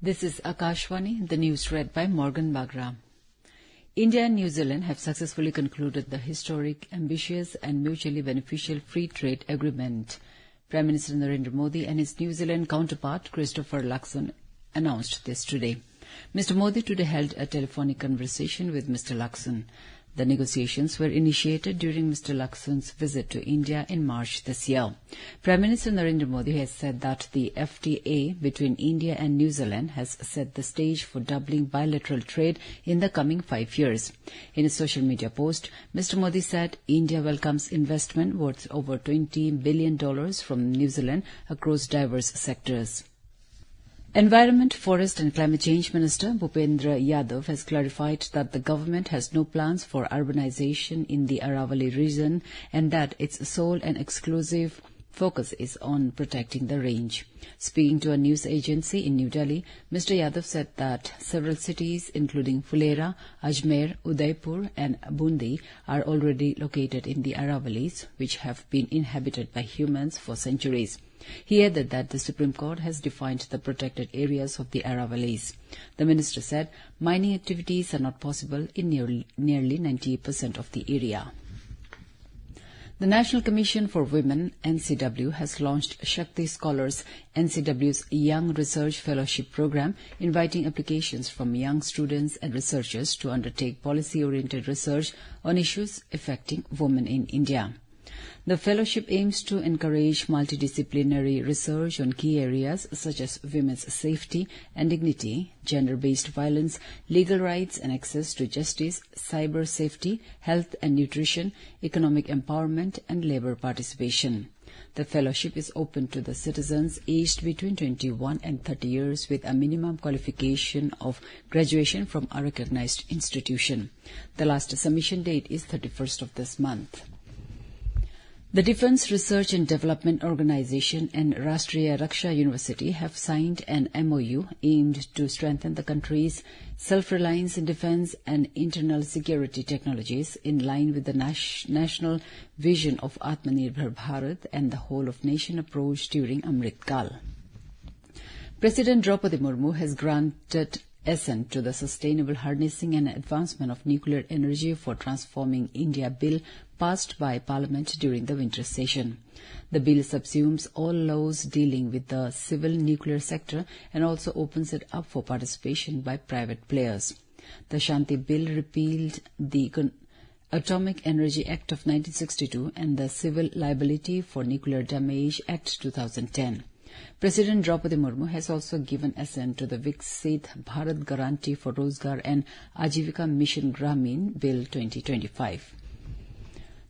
This is Akashvani, the news read by Morgan Bagra. India and New Zealand have successfully concluded the historic, ambitious and mutually beneficial free trade agreement. Prime Minister Narendra Modi and his New Zealand counterpart, Christopher Luxon, announced this today. Mr. Modi today held a telephonic conversation with Mr. Luxon. The negotiations were initiated during Mr. Luxon's visit to India in March this year. Prime Minister Narendra Modi has said that the FTA between India and New Zealand has set the stage for doubling bilateral trade in the coming 5 years. In a social media post, Mr. Modi said India welcomes investment worth over $20 billion from New Zealand across diverse sectors. Environment, Forest and Climate Change Minister Bhupendra Yadav has clarified that the government has no plans for urbanization in the Aravalli region and that its sole and exclusive focus is on protecting the range. Speaking to a news agency in New Delhi, Mr. Yadav said that several cities, including Fulera, Ajmer, Udaipur and Bundi, are already located in the Aravallis, which have been inhabited by humans for centuries. He added that the Supreme Court has defined the protected areas of the Aravallis. The minister said mining activities are not possible in nearly 90% of the area. The National Commission for Women, NCW, has launched Shakti Scholars, NCW's Young Research Fellowship Program, inviting applications from young students and researchers to undertake policy-oriented research on issues affecting women in India. The fellowship aims to encourage multidisciplinary research on key areas such as women's safety and dignity, gender-based violence, legal rights and access to justice, cyber safety, health and nutrition, economic empowerment and labor participation. The fellowship is open to the citizens aged between 21 and 30 years with a minimum qualification of graduation from a recognized institution. The last submission date is 31st of this month. The Defence Research and Development Organisation and Rashtriya Raksha University have signed an MOU aimed to strengthen the country's self-reliance in defence and internal security technologies in line with the national vision of Atmanirbhar Bharat and the whole-of-nation approach during Amrit Kal. President Draupadi Murmu has granted assent to the Sustainable Harnessing and Advancement of Nuclear Energy for Transforming India Bill passed by Parliament during the winter session. The bill subsumes all laws dealing with the civil nuclear sector and also opens it up for participation by private players. The Shanti Bill repealed the Atomic Energy Act of 1962 and the Civil Liability for Nuclear Damage Act 2010. President Draupadi Murmu has also given assent to the Viksit Bharat Guarantee for Rozgar and Ajivika Mission Gramin Bill 2025.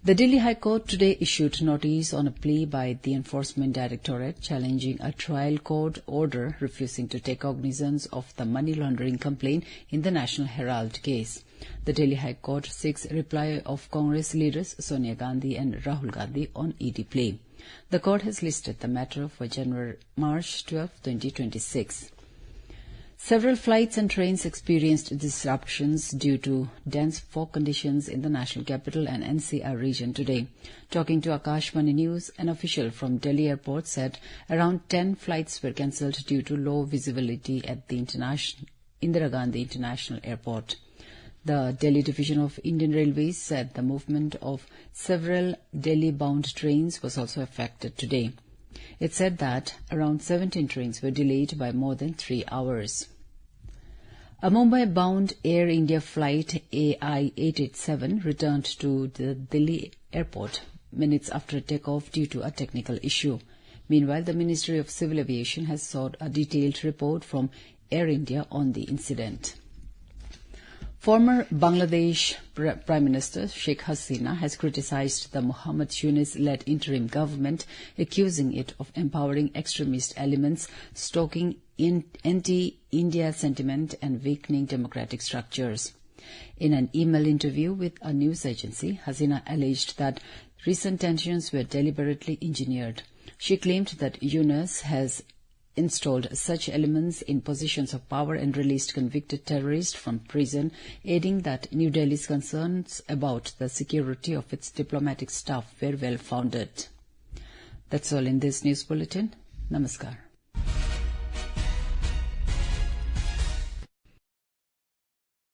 The Delhi High Court today issued notice on a plea by the Enforcement Directorate challenging a trial court order refusing to take cognizance of the money laundering complaint in the National Herald case. The Delhi High Court seeks reply of Congress leaders Sonia Gandhi and Rahul Gandhi on ED plea. The court has listed the matter for March 12, 2026. Several flights and trains experienced disruptions due to dense fog conditions in the national capital and NCR region today. Talking to Akashvani News, an official from Delhi Airport said around 10 flights were cancelled due to low visibility at the Indira Gandhi International Airport. The Delhi Division of Indian Railways said the movement of several Delhi-bound trains was also affected today. It said that around 17 trains were delayed by more than 3 hours. A Mumbai-bound Air India flight AI-887 returned to the Delhi airport minutes after takeoff due to a technical issue. Meanwhile, the Ministry of Civil Aviation has sought a detailed report from Air India on the incident. Former Bangladesh Prime Minister Sheikh Hasina has criticized the Muhammad Yunus-led interim government, accusing it of empowering extremist elements, stoking anti-India sentiment and weakening democratic structures. In an email interview with a news agency, Hasina alleged that recent tensions were deliberately engineered. She claimed that Yunus has installed such elements in positions of power and released convicted terrorists from prison, adding that New Delhi's concerns about the security of its diplomatic staff were well-founded. That's all in this news bulletin. Namaskar.